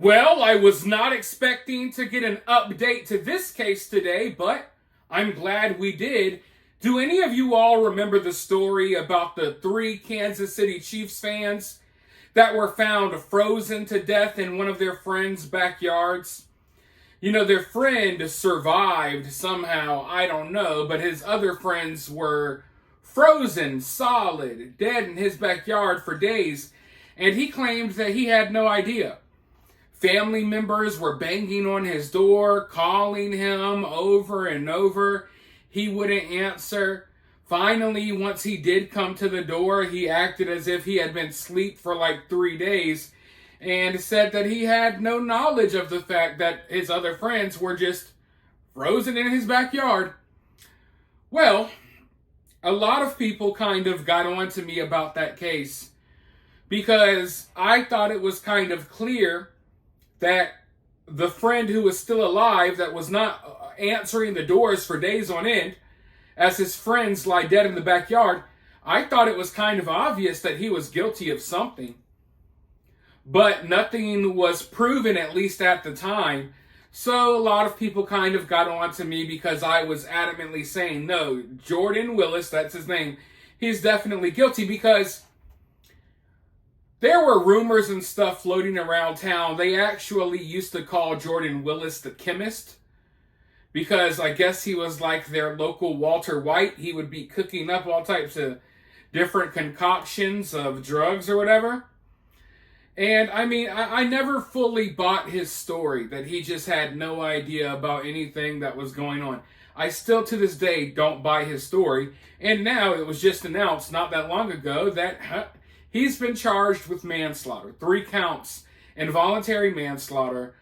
Well, I was not expecting to get an update to this case today, but I'm glad we did. Do any of you all remember the story about the three Kansas City Chiefs fans that were found frozen to death in one of their friends' backyards? You know, their friend survived somehow, I don't know, but his other friends were frozen, solid, dead in his backyard for days, and he claimed that he had no idea. Family members were banging on his door, calling him over and over. He wouldn't answer. Finally, once he did come to the door, he acted as if he had been asleep for like 3 days and said that he had no knowledge of the fact that his other friends were just frozen in his backyard. Well, a lot of people kind of got on to me about that case because I thought it was kind of clear that the friend who was still alive, that was not answering the doors for days on end, as his friends lie dead in the backyard, I thought it was kind of obvious that he was guilty of something. But nothing was proven, at least at the time. So a lot of people kind of got on to me because I was adamantly saying, no, Jordan Willis, that's his name, he's definitely guilty, because there were rumors and stuff floating around town. They actually used to call Jordan Willis the chemist because I guess he was like their local Walter White. He would be cooking up all types of different concoctions of drugs or whatever. And I mean, I never fully bought his story that he just had no idea about anything that was going on. I still to this day don't buy his story. And now it was just announced not that long ago that he's been charged with manslaughter, 3 counts, involuntary manslaughter.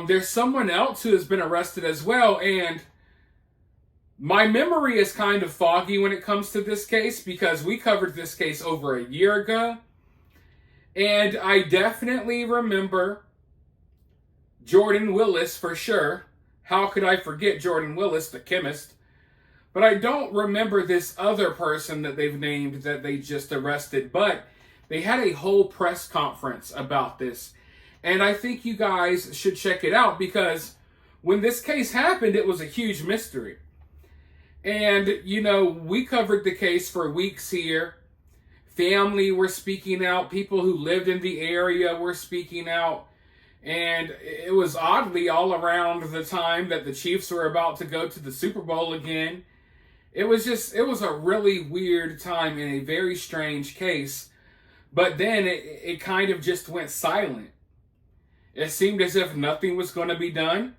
There's someone else who has been arrested as well, and my memory is kind of foggy when it comes to this case because we covered this case over a year ago, and I definitely remember Jordan Willis for sure. How could I forget Jordan Willis, the chemist? But I don't remember this other person that they've named that they just arrested. But they had a whole press conference about this. And I think you guys should check it out because when this case happened, it was a huge mystery. And, you know, we covered the case for weeks here. Family were speaking out. People who lived in the area were speaking out. And it was oddly all around the time that the Chiefs were about to go to the Super Bowl again. It was a really weird time in a very strange case. But then it kind of just went silent. It seemed as if nothing was going to be done.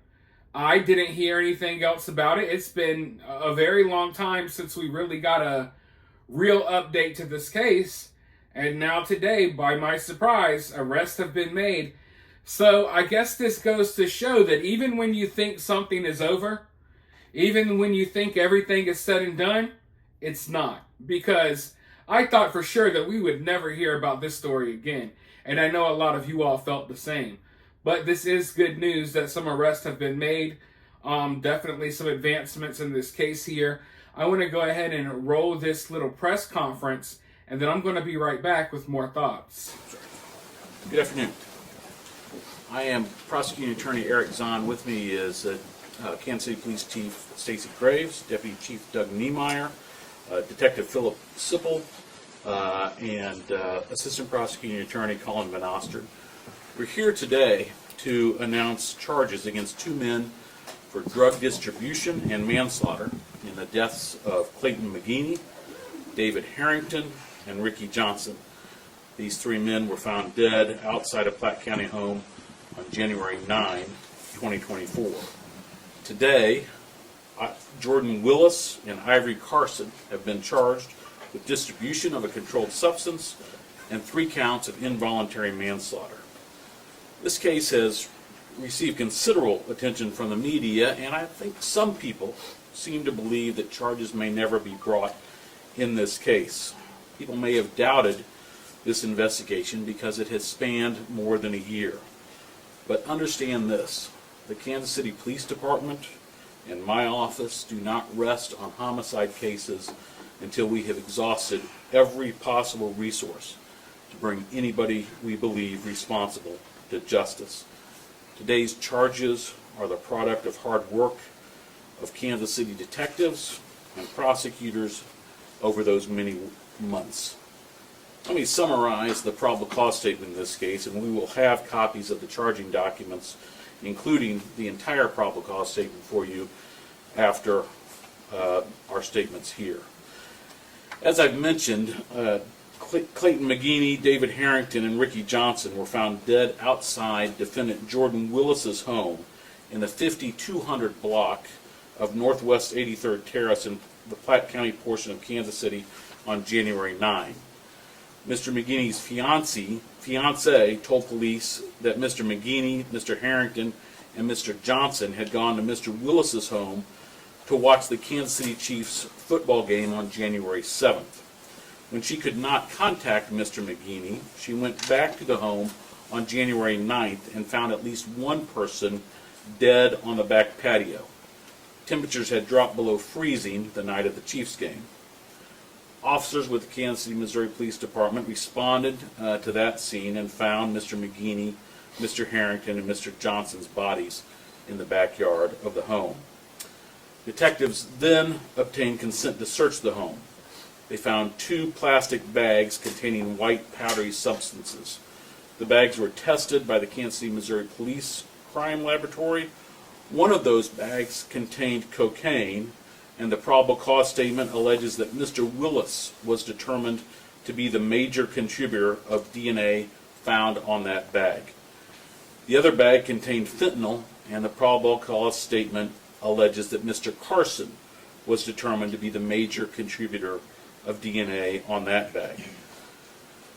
I didn't hear anything else about it. It's been a very long time since we really got a real update to this case. And now today, by my surprise, arrests have been made. So I guess this goes to show that even when you think something is over, even when you think everything is said and done, it's not. Because I thought for sure that we would never hear about this story again. And I know a lot of you all felt the same. But this is good news that some arrests have been made. Definitely some advancements in this case here. I want to go ahead and roll this little press conference, and then I'm going to be right back with more thoughts. Good afternoon. I am Prosecuting Attorney Eric Zahn. With me is Kansas City Police Chief Stacey Graves, Deputy Chief Doug Niemeyer, Detective Philip Sipple, and Assistant Prosecuting Attorney Colin Van Oster. We're here today to announce charges against 2 men for drug distribution and manslaughter in the deaths of Clayton McGeeney, David Harrington, and Ricky Johnson. These 3 men were found dead outside a Platte County home on January 9, 2024. Today, Jordan Willis and Ivory Carson have been charged with distribution of a controlled substance and 3 counts of involuntary manslaughter. This case has received considerable attention from the media, and I think some people seem to believe that charges may never be brought in this case. People may have doubted this investigation because it has spanned more than a year. But understand this, the Kansas City Police Department and my office do not rest on homicide cases until we have exhausted every possible resource to bring anybody we believe responsible to justice. Today's charges are the product of hard work of Kansas City detectives and prosecutors over those many months. Let me summarize the probable cause statement in this case, and we will have copies of the charging documents, including the entire probable cause statement for you after our statements here. As I've mentioned, Clayton McGeeney, David Harrington, and Ricky Johnson were found dead outside defendant Jordan Willis's home in the 5200 block of Northwest 83rd Terrace in the Platte County portion of Kansas City on January 9. Mr. McGeeney's fiance told police that Mr. McGeeney, Mr. Harrington, and Mr. Johnson had gone to Mr. Willis's home to watch the Kansas City Chiefs football game on January 7th. When she could not contact Mr. McGeeney, she went back to the home on January 9th and found at least one person dead on the back patio. Temperatures had dropped below freezing the night of the Chiefs game. Officers with the Kansas City, Missouri Police Department responded to that scene and found Mr. McGeeney, Mr. Harrington, and Mr. Johnson's bodies in the backyard of the home. Detectives then obtained consent to search the home. They found 2 plastic bags containing white powdery substances. The bags were tested by the Kansas City, Missouri Police Crime Laboratory. One of those bags contained cocaine, and the probable cause statement alleges that Mr. Willis was determined to be the major contributor of DNA found on that bag. The other bag contained fentanyl, and the probable cause statement alleges that Mr. Carson was determined to be the major contributor of DNA on that bag.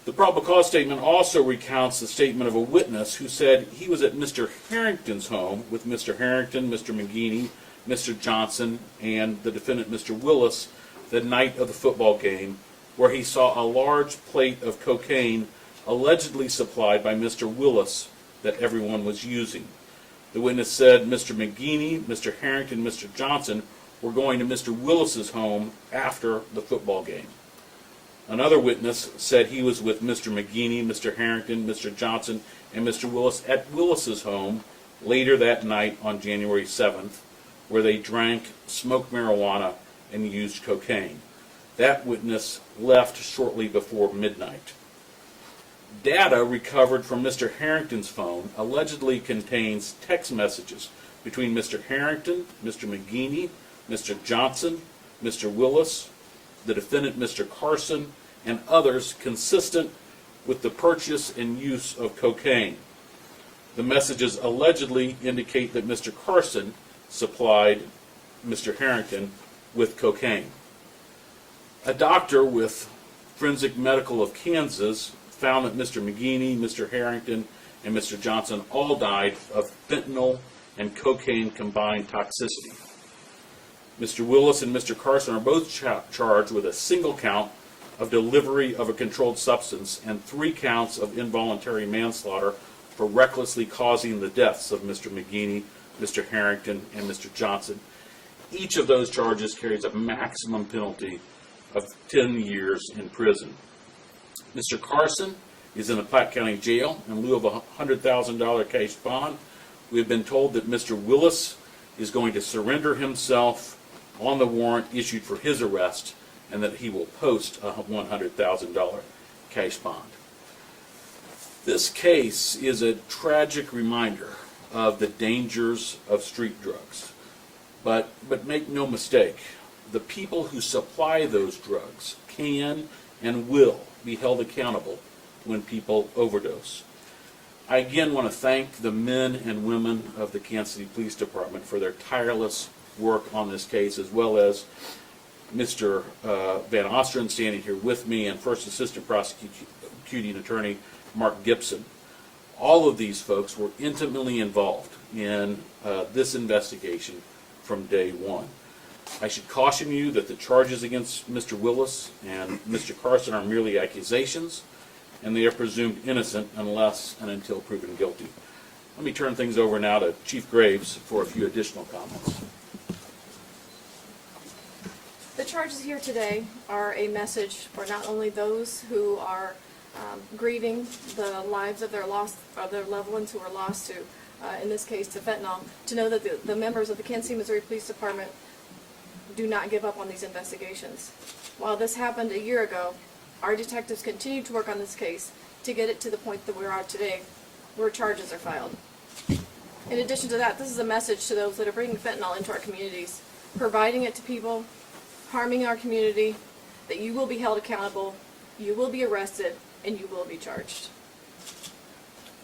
The probable cause statement also recounts the statement of a witness who said he was at Mr. Harrington's home with Mr. Harrington, Mr. McGeeney, Mr. Johnson, and the defendant, Mr. Willis, the night of the football game, where he saw a large plate of cocaine allegedly supplied by Mr. Willis that everyone was using. The witness said Mr. McGeeney, Mr. Harrington, and Mr. Johnson were going to Mr. Willis's home after the football game. Another witness said he was with Mr. McGeeney, Mr. Harrington, Mr. Johnson, and Mr. Willis at Willis's home later that night on January 7th, where they drank, smoked marijuana, and used cocaine. That witness left shortly before midnight. Data recovered from Mr. Harrington's phone allegedly contains text messages between Mr. Harrington, Mr. McGeeney, Mr. Johnson, Mr. Willis, the defendant, Mr. Carson, and others consistent with the purchase and use of cocaine. The messages allegedly indicate that Mr. Carson supplied Mr. Harrington with cocaine. A doctor with Forensic Medical of Kansas found that Mr. McGeeney, Mr. Harrington, and Mr. Johnson all died of fentanyl and cocaine combined toxicity. Mr. Willis and Mr. Carson are both charged with a single count of delivery of a controlled substance and 3 counts of involuntary manslaughter for recklessly causing the deaths of Mr. McGeeney, Mr. Harrington, and Mr. Johnson. Each of those charges carries a maximum penalty of 10 years in prison. Mr. Carson is in the Platte County Jail in lieu of a $100,000 cash bond. We have been told that Mr. Willis is going to surrender himself on the warrant issued for his arrest and that he will post a $100,000 cash bond. This case is a tragic reminder of the dangers of street drugs. But make no mistake, the people who supply those drugs can and will be held accountable when people overdose. I again want to thank the men and women of the Kansas City Police Department for their tireless work on this case, as well as Mr. Van Osteren standing here with me and First Assistant Prosecuting Attorney Mark Gibson. All of these folks were intimately involved in this investigation from day one. I should caution you that the charges against Mr. Willis and Mr. Carson are merely accusations, and they are presumed innocent unless and until proven guilty. Let me turn things over now to Chief Graves for a few additional comments. The charges here today are a message for not only those who are grieving the lives of their loved ones who were lost to, in this case, to fentanyl, to know that the members of the Kansas City, Missouri Police Department do not give up on these investigations. While this happened a year ago, our detectives continue to work on this case to get it to the point that we're at today, where charges are filed. In addition to that, this is a message to those that are bringing fentanyl into our communities, providing it to people, harming our community, that you will be held accountable, you will be arrested, and you will be charged.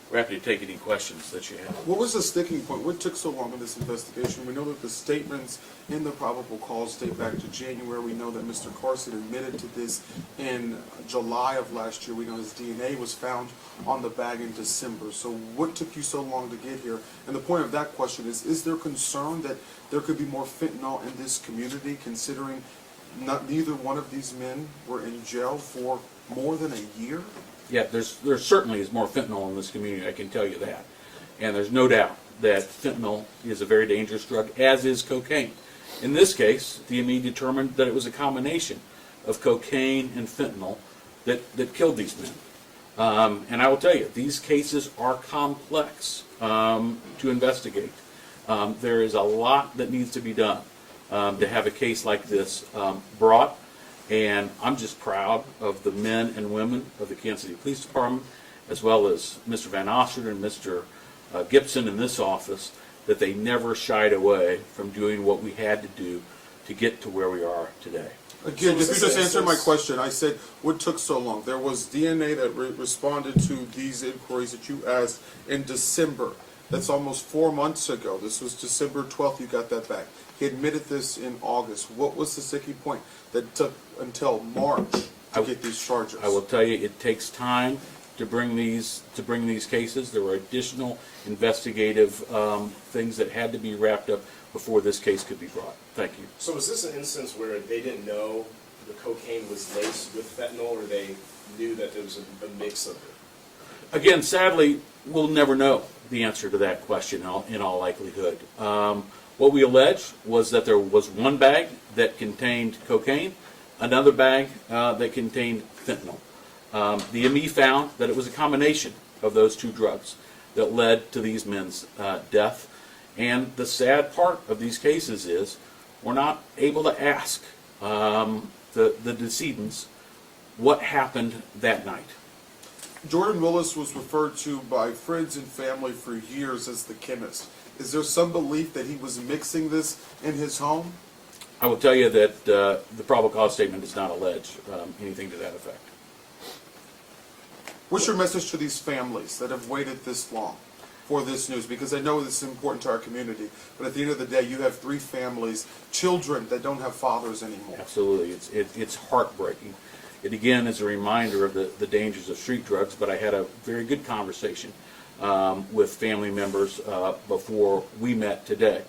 We're happy to take any questions that you have. What was the sticking point? What took so long in this investigation? We know that the statements in the probable cause date back to January. We know that Mr. Carson admitted to this in July of last year. We know his DNA was found on the bag in December. So what took you so long to get here? And the point of that question is there concern that there could be more fentanyl in this community, considering neither one of these men were in jail for more than a year? Yeah, there certainly is more fentanyl in this community, I can tell you that. And there's no doubt that fentanyl is a very dangerous drug, as is cocaine. In this case, the DME determined that it was a combination of cocaine and fentanyl that killed these men. And I will tell you, these cases are complex to investigate. There is a lot that needs to be done to have a case like this brought. And I'm just proud of the men and women of the Kansas City Police Department, as well as Mr. Van Ostrand and Mr. Gibson in this office, that they never shied away from doing what we had to do to get to where we are today. Again, if you just answered my question, I said, what took so long? There was DNA that responded to these inquiries that you asked in December. That's almost 4 months ago. This was December 12th, you got that back. He admitted this in August. What was the sticking point that took until March to get these charges? I will tell you, it takes time to bring these cases. There were additional investigative things that had to be wrapped up before this case could be brought. Thank you. So was this an instance where they didn't know the cocaine was laced with fentanyl, or they knew that there was a mix of it? Again, sadly, we'll never know the answer to that question in all likelihood. What we allege was that there was one bag that contained cocaine, another bag that contained fentanyl. The ME found that it was a combination of those two drugs that led to these men's death. And the sad part of these cases is we're not able to ask the decedents what happened that night. Jordan Willis was referred to by friends and family for years as the chemist. Is there some belief that he was mixing this in his home? I will tell you that the probable cause statement does not allege anything to that effect. What's your message to these families that have waited this long for this news? Because I know this is important to our community, but at the end of the day, you have 3 families, children that don't have fathers anymore. Absolutely. It's heartbreaking. It again is a reminder of the dangers of street drugs, but I had a very good conversation with family members before we met today,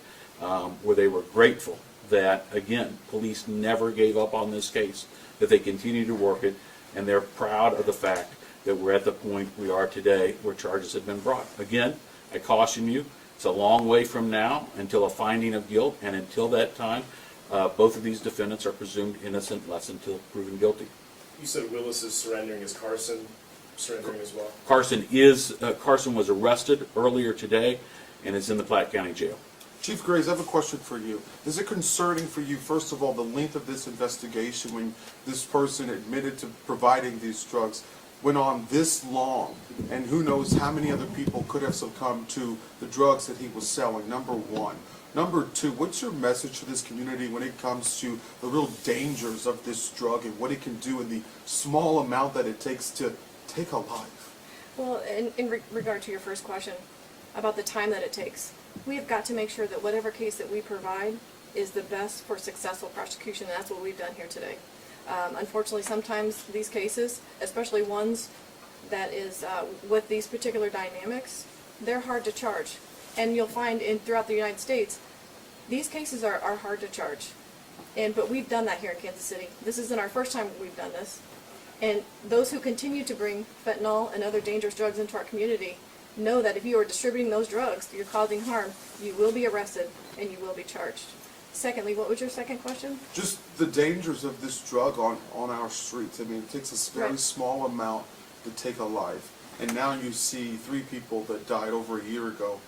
where they were grateful that, again, police never gave up on this case, that they continue to work it, and they're proud of the fact that we're at the point we are today where charges have been brought. Again, I caution you, it's a long way from now until a finding of guilt, and until that time, both of these defendants are presumed innocent unless until proven guilty. You said Willis is surrendering. Is Carson surrendering as well? Carson was arrested earlier today and is in the Platte County Jail. Chief Graves, I have a question for you. Is it concerning for you, first of all, the length of this investigation when this person admitted to providing these drugs went on this long, and who knows how many other people could have succumbed to the drugs that he was selling, number one. Number two, what's your message to this community when it comes to the real dangers of this drug and what it can do in the small amount that it takes to take a life? Well, in regard to your first question about the time that it takes, we have got to make sure that whatever case that we provide is the best for successful prosecution, and that's what we've done here today. Unfortunately, sometimes these cases, especially ones that is with these particular dynamics, they're hard to charge. And you'll find throughout the United States, these cases are hard to charge. But we've done that here in Kansas City. This isn't our first time we've done this. And those who continue to bring fentanyl and other dangerous drugs into our community know that if you are distributing those drugs, you're causing harm, you will be arrested and you will be charged. Secondly, what was your second question? Just the dangers of this drug on our streets. I mean, it takes a very Right. small amount to take a life. And now you see 3 people that died over a year ago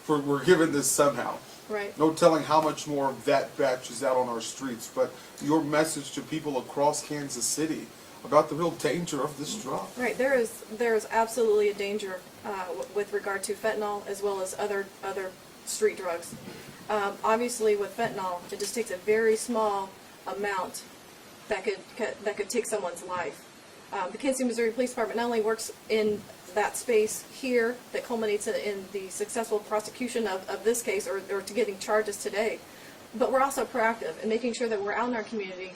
were given this somehow. Right. No telling how much more of that batch is out on our streets, but your message to people across Kansas City about the real danger of this drug. Right. There is absolutely a danger with regard to fentanyl as well as other street drugs. Obviously, with fentanyl, it just takes a very small amount that could take someone's life. The Kansas City, Missouri Police Department not only works in that space here that culminates in the successful prosecution of this case or to getting charges today, but we're also proactive in making sure that we're out in our community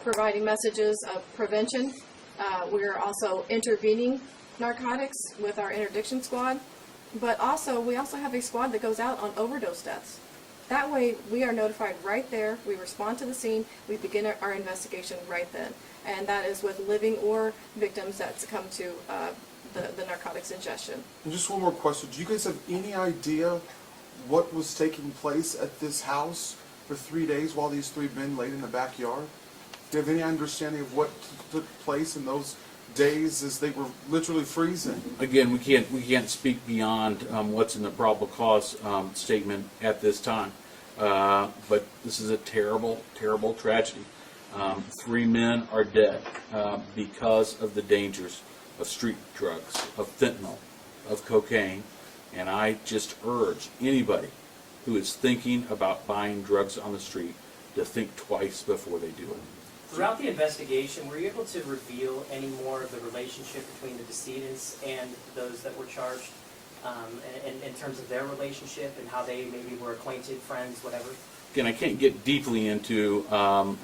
providing messages of prevention. We're also intervening narcotics with our interdiction squad, but we also have a squad that goes out on overdose deaths. That way, we are notified right there, we respond to the scene, we begin our investigation right then. And that is with living or victims that succumb to the narcotics ingestion. And just one more question. Do you guys have any idea what was taking place at this house for 3 days while these 3 men laid in the backyard? Do you have any understanding of what took place in those days as they were literally freezing? Again, we can't speak beyond what's in the probable cause statement at this time. But this is a terrible, terrible tragedy. 3 men are dead because of the dangers of street drugs, of fentanyl, of cocaine, and I just urge anybody who is thinking about buying drugs on the street to think twice before they do it. Throughout the investigation, were you able to reveal any more of the relationship between the decedents and those that were charged in terms of their relationship and how they maybe were acquainted, friends, whatever? Again, I can't get deeply into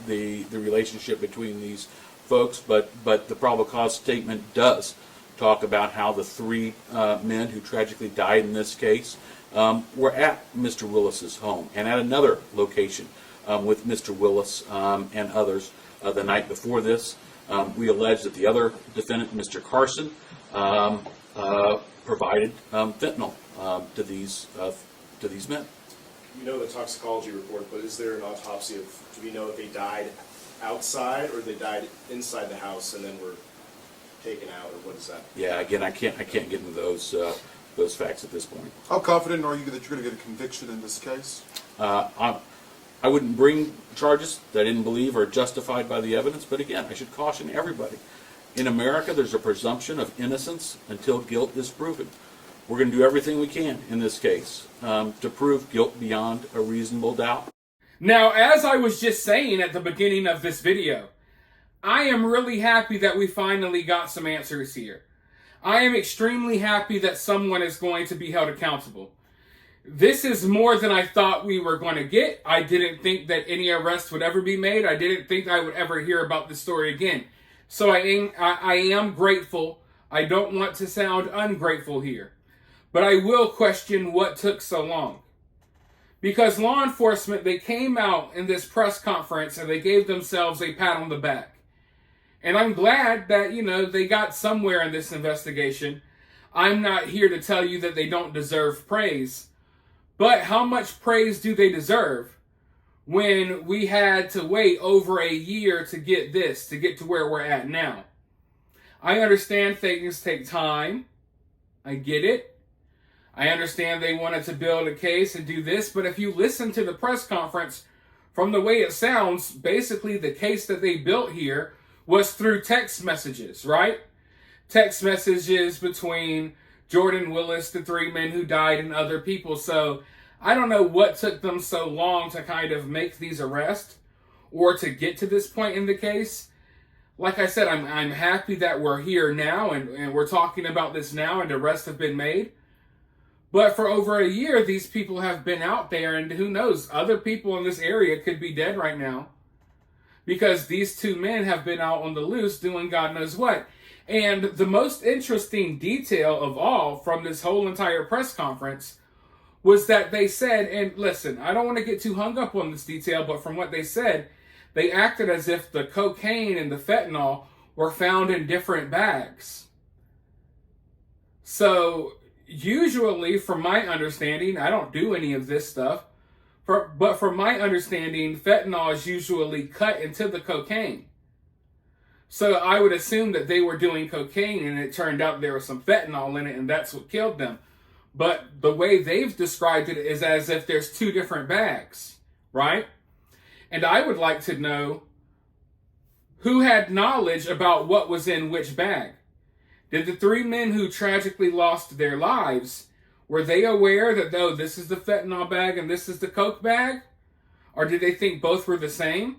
the relationship between these folks, but the probable cause statement does talk about how the 3 men who tragically died in this case were at Mr. Willis's home and at another location with Mr. Willis and others the night before this. We allege that the other defendant, Mr. Carson, provided fentanyl to these men. You know the toxicology report, but is there an autopsy do we know if they died outside or they died inside the house and then were taken out, or what is that? Yeah, again, I can't get into those facts at this point. How confident are you that you're going to get a conviction in this case? I wouldn't bring charges that I didn't believe are justified by the evidence, but again, I should caution everybody. In America, there's a presumption of innocence until guilt is proven. We're going to do everything we can in this case to prove guilt beyond a reasonable doubt. Now, as I was just saying at the beginning of this video, I am really happy that we finally got some answers here. I am extremely happy that someone is going to be held accountable. This is more than I thought we were going to get. I didn't think that any arrest would ever be made. I didn't think I would ever hear about this story again. So I am grateful. I don't want to sound ungrateful here. But I will question what took so long. Because law enforcement, they came out in this press conference and they gave themselves a pat on the back. And I'm glad that, they got somewhere in this investigation. I'm not here to tell you that they don't deserve praise. But how much praise do they deserve when we had to wait over a year to get to where we're at now? I understand things take time. I get it. I understand they wanted to build a case and do this, but if you listen to the press conference, from the way it sounds, basically the case that they built here was through text messages, right? Text messages between Jordan Willis, the 3 men who died, and other people. So I don't know what took them so long to kind of make these arrests or to get to this point in the case. Like I said, I'm happy that we're here now and we're talking about this now and arrests have been made. But for over a year, these people have been out there, and who knows, other people in this area could be dead right now. Because these 2 men have been out on the loose doing God knows what. And the most interesting detail of all from this whole entire press conference was that they said, and listen, I don't want to get too hung up on this detail, but from what they said, they acted as if the cocaine and the fentanyl were found in different bags. So usually, from my understanding, I don't do any of this stuff, but from my understanding, fentanyl is usually cut into the cocaine. So I would assume that they were doing cocaine and it turned out there was some fentanyl in it and that's what killed them. But the way they've described it is as if there's two different bags, right? And I would like to know who had knowledge about what was in which bag. Did the three men who tragically lost their lives, were they aware that, oh, this is the fentanyl bag and this is the coke bag? Or did they think both were the same?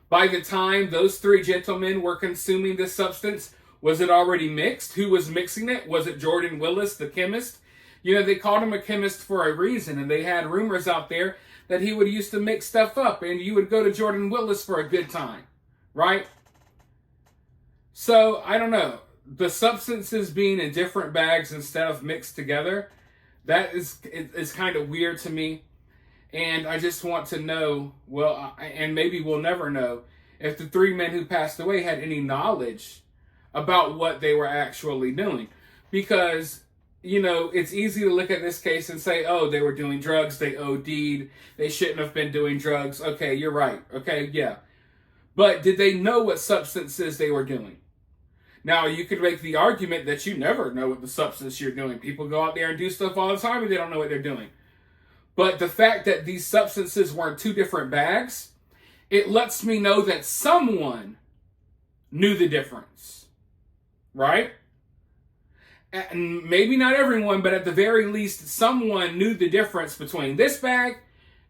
By the time those three gentlemen were consuming this substance, was it already mixed? Who was mixing it? Was it Jordan Willis, the chemist? You know, they called him a chemist for a reason, and they had rumors out there that he would used to mix stuff up, and you would go to Jordan Willis for a good time, right? So, I don't know. The substances being in different bags instead of mixed together, that is kind of weird to me. And I just want to know, well, and maybe we'll never know, if the three men who passed away had any knowledge about what they were actually doing. Because, you know, it's easy to look at this case and say, oh, they were doing drugs, they OD'd, they shouldn't have been doing drugs. Okay, you're right. Okay, yeah. But did they know what substances they were doing? Now, you could make the argument that you never know what the substance you're doing. People go out there and do stuff all the time and they don't know what they're doing. But the fact that these substances were in two different bags, it lets me know that someone knew the difference, right? And maybe not everyone, but at the very least, someone knew the difference between this bag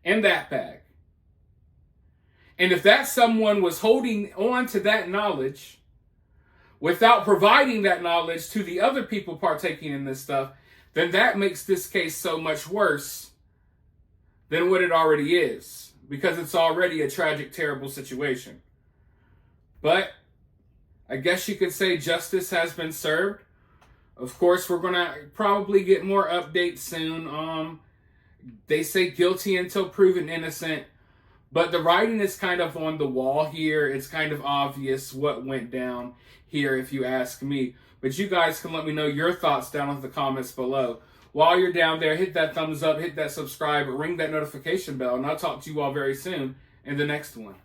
and that bag. And if that someone was holding on to that knowledge without providing that knowledge to the other people partaking in this stuff, then that makes this case so much worse than what it already is, because it's already a tragic, terrible situation. But I guess you could say justice has been served. Of course, we're going to probably get more updates soon. They say guilty until proven innocent, but the writing is kind of on the wall here. It's kind of obvious what went down here, if you ask me. But you guys can let me know your thoughts down in the comments below. While you're down there, hit that thumbs up, hit that subscribe, ring that notification bell, and I'll talk to you all very soon in the next one.